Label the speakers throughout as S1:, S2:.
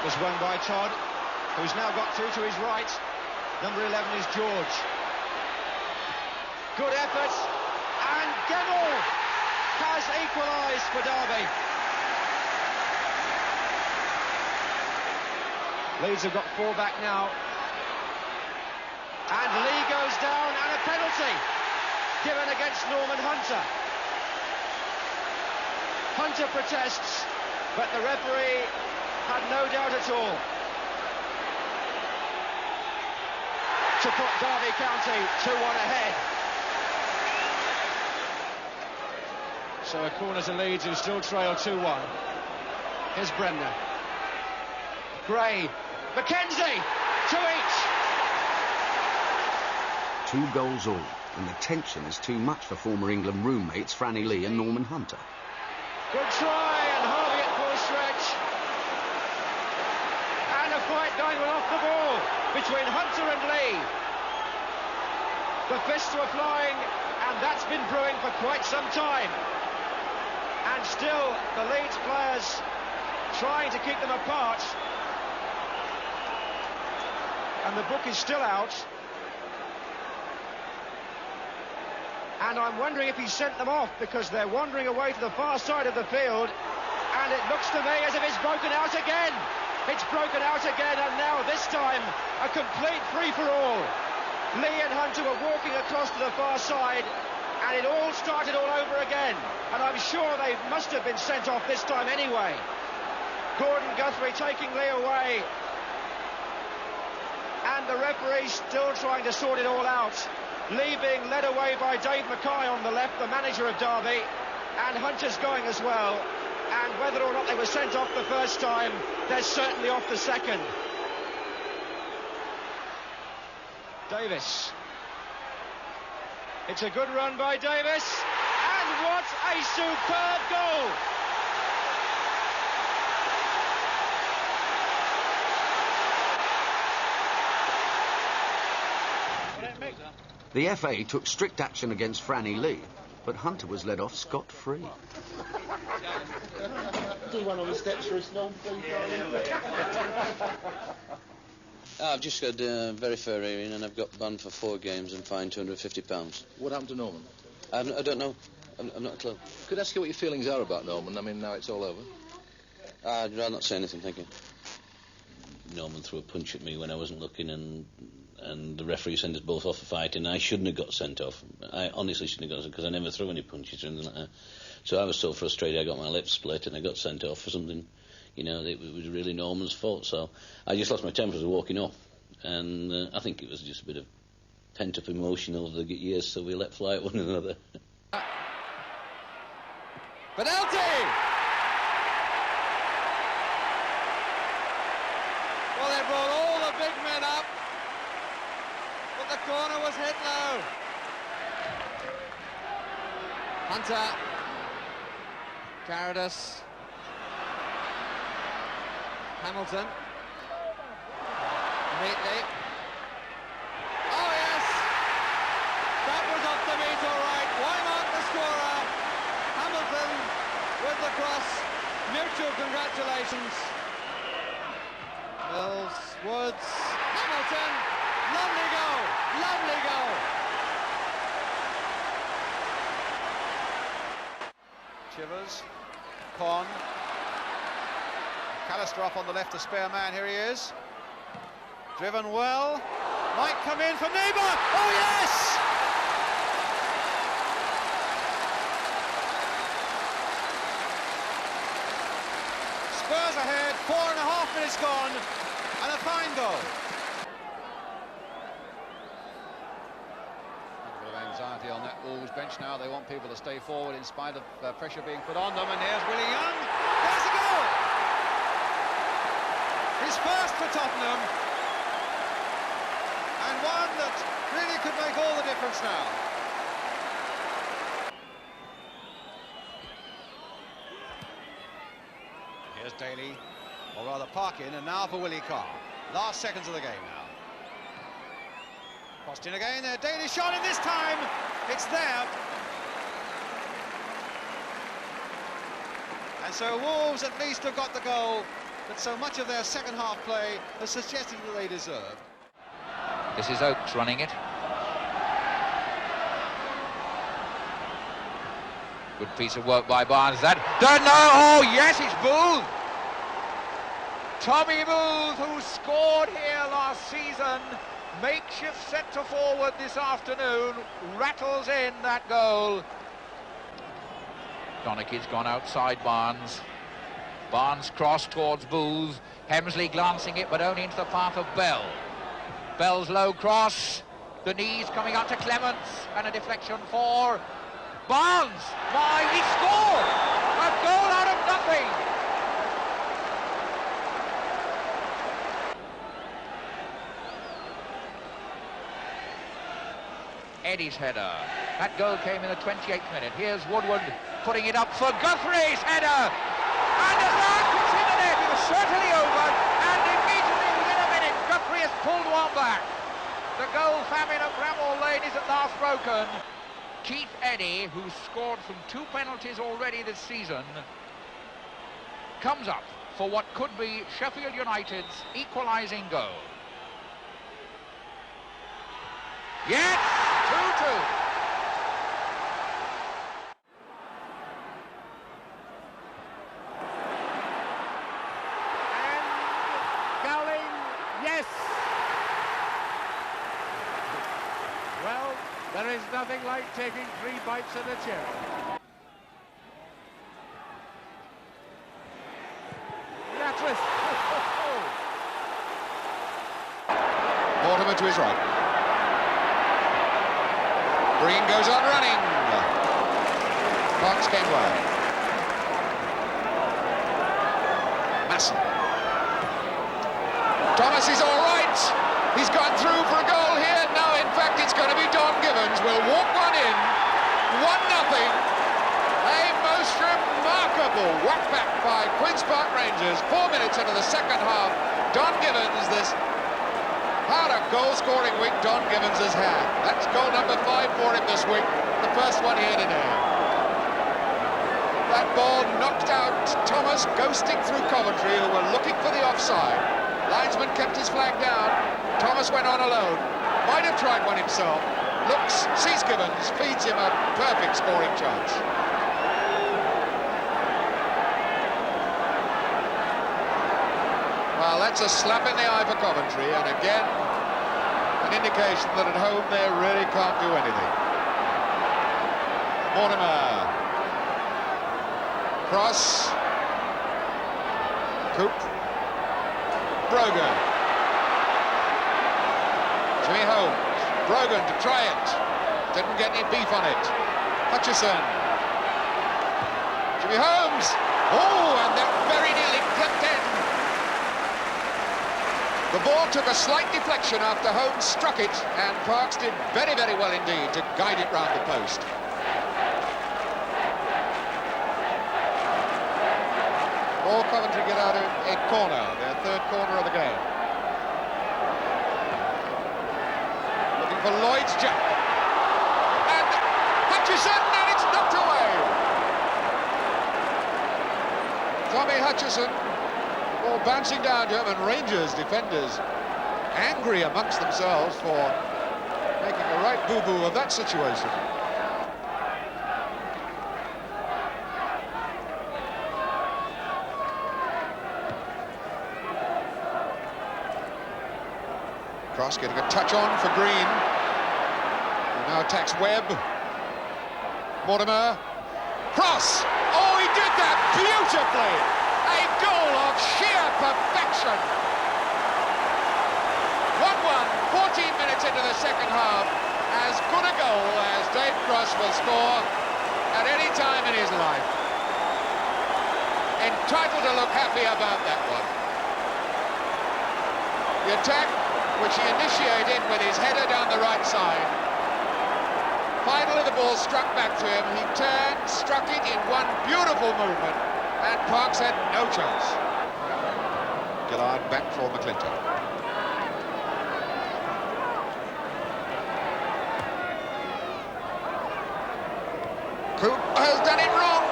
S1: Was won by Todd, who's now got through to his right. Number 11 is George. Good effort, and Gebel has equalised for Derby. Leeds have got 4 back now. And Lee goes down, and a penalty given against Norman Hunter. Hunter protests, but the referee had no doubt at all to put Derby County 2-1 ahead. So a corner to Leeds, who still trail 2-1. Here's Bremner. Gray. McKenzie. 2 each.
S2: 2 goals all, and the tension is too much for former England roommates Franny Lee and Norman Hunter.
S1: Good try, and Harvey at full stretch. And a fight going off the ball between Hunter and Lee. The fists were flying, and that's been brewing for quite some time. And still, the Leeds players trying to keep them apart. And the book is still out. And I'm wondering if he sent them off, because they're wandering away to the far side of the field. And it looks to me as if it's broken out again. It's broken out again, and now this time a complete free-for-all. Lee and Hunter were walking across to the far side, and it all started all over again. And I'm sure they must have been sent off this time anyway. Gordon Guthrie taking Lee away. And the referee still trying to sort it all out. Lee being led away by Dave Mackay on the left, the manager of Derby, and Hunter's going as well. And whether or not they were sent off the first time, they're certainly off the second. Davis. It's a good run by Davis, and what a superb goal!
S2: The FA took strict action against Franny Lee, but Hunter was let off scot-free.
S3: Do one on the steps for us, Norm, please, darling.
S4: I've just got a very fair hearing, and I've got banned for 4 games and fined £250.
S3: What happened to Norman?
S4: I don't know. I'm not a clue.
S3: Could I ask you what your feelings are about Norman? I mean, now it's all over.
S4: I'd rather not say anything, thank you. Norman threw a punch at me when I wasn't looking, and the referee sent us both off for fighting. I shouldn't have got sent off. I honestly shouldn't have got sent, because I never threw any punches or anything like that. So I was so frustrated I got my lips split and I got sent off for something, you know, it was really Norman's fault. So I just lost my temper as I was walking off. And I think it was just a bit of pent-up emotion over the years, so we let fly at one another.
S1: Penalty! Well, they brought all the big men up, but the corner was hit low. Hunter. Carradus. Hamilton. Neatly. Oh, yes! That was off the meat, all right. Wymark, the scorer. Hamilton with the cross. Mutual congratulations. Mills, Woods, Hamilton. Lovely goal. Lovely goal. Chivers. Pond. McAllister up on the left, a spare man. Here he is. Driven well. Might come in from Neighbour. Oh, yes! Spurs ahead. 4.5 minutes gone. And a fine goal. A bit of anxiety on that Wolves bench now. They want people to stay forward in spite of pressure being put on them. And here's Willie Young. There's a goal! His first for Tottenham. And one that really could make all the difference now. Here's Daly, or rather Parkin, and now for Willie Carr. Last seconds of the game now. Crossed in again there, Daly shot, and this time it's there. And so Wolves at least have got the goal
S5: but so much of their second half play has suggested that they deserve.
S6: This is Oakes running it. Good piece of work by Barnes. That don't know. Oh yes, it's Booth. Tommy Booth, who scored here last season, makeshift centre forward this afternoon, rattles in that goal. Donaghy's gone outside Barnes. Barnes cross towards Booth. Hemsley glancing it, but only into the path of Bell. Bell's low cross. The knees coming out to Clements, and a deflection for Barnes. Why, he scored! A goal out of nothing! Eddie's header. That goal came in the 28th minute. Here's Woodward putting it up for Guthrie's header. And as that puts in the net, it was certainly over. And immediately within a minute, Guthrie has pulled one back. The goal famine of Bramall Lane is at last broken. Keith Eddy, who's scored from 2 penalties already this season, comes up for what could be Sheffield United's equalising goal. Yes, 2-2.
S7: Yes! Well, there is nothing like taking 3 bites at a cherry. Natris!
S8: Mortimer to his right. Green goes on running. Fox came well. Masson. Thomas is all right. He's gone through for a goal here. No, in fact, it's going to be Don Givens. Will walk one in. 1-0. A most remarkable whack back by Queen's Park Rangers. 4 minutes into the second half. Don Givens, this how a goal-scoring week Don Givens has had. That's goal number 5 for him this week. The first one here today. That ball knocked out Thomas, ghosting through Coventry, who were looking for the offside. Linesman kept his flag down. Thomas went on alone. Might have tried one himself. Looks, sees Givens, feeds him a perfect scoring chance. Well, that's a slap in the eye for Coventry, and again, an indication that at home they really can't do anything. Mortimer. Cross. Coop. Brogan. Jimmy Holmes. Brogan to try it. Didn't get any beef on it. Hutchison. Jimmy Holmes. Oh, and that very nearly clipped in. The ball took a slight deflection after Holmes struck it, and Parks did very, very well indeed to guide it round the post. All Coventry get out of a corner, their third corner of the game. Looking for Lloyd's jump. And Hutchison, and it's knocked away. Tommy Hutchison, ball bouncing down to him, and Rangers defenders angry amongst themselves for making a right boo-boo of that situation. Cross getting a touch on for Green. He now attacks Webb. Mortimer. Cross! Oh, he did that beautifully! A goal of sheer perfection! 1-1, 14 minutes into the second half. As good a goal as Dave Cross will score at any time in his life. Entitled to look happy about that one. The attack, which he initiated with his header down the right side. Finally, the ball struck back to him. He turned, struck it in one beautiful movement, and Parks had no chance. Gillard back for McClintock. Coop has done it wrong,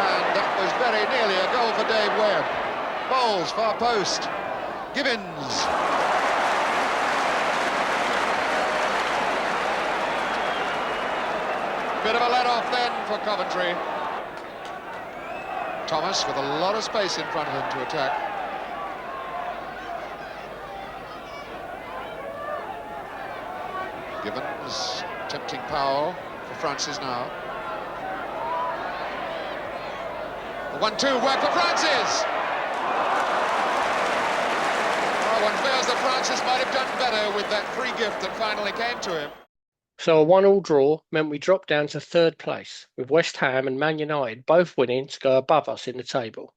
S8: and that was very nearly a goal for Dave Webb. Bowles, far post. Gibbons. Bit of a let-off then for Coventry. Thomas with a lot of space in front of him to attack. Gibbons, tempting Powell for Francis now. The 1-2 work for Francis! Oh, one feels that Francis might have done better with that free gift that finally came to him.
S9: So a 1-1 draw meant we dropped down to third place, with West Ham and Man United both winning to go above us in the table.